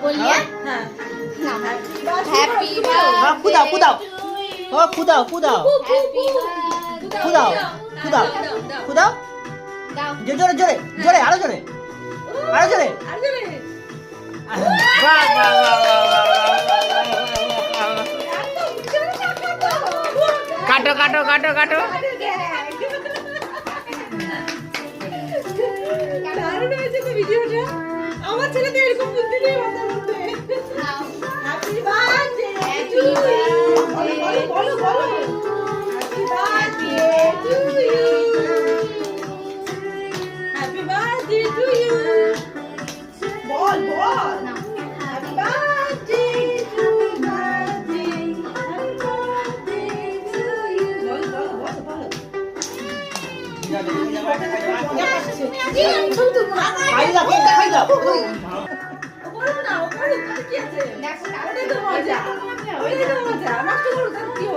बोलिए হ্যাঁ हैप्पी हाँ खुदाओ खुदाओ हाँ खुदाओ खुदाओ खुदाओ खुदाओ खुदाओ जो जोरे जोरे जोरे आरो जोरे आरो जोरे वाह वाह वाह काटो काटो काटो काटो দারুণ হয়েছে তো ভিডিওটা আমার ছেলে তো এরকম বুদ্ধি নিয়ে কথা বলতে হ্যাপি বার্থডে টু ইউ বলো বলো happy birthday to you happy birthday to you বল বল happy birthday to birthday happy birthday to you বল বল বল বল জি আমি ছবি তুলবো খাই দাও খাই দাও ওপরে না ওপরে কি আছে দেখো ওটাই তো মজা ওটাই তো মজা নষ্ট করো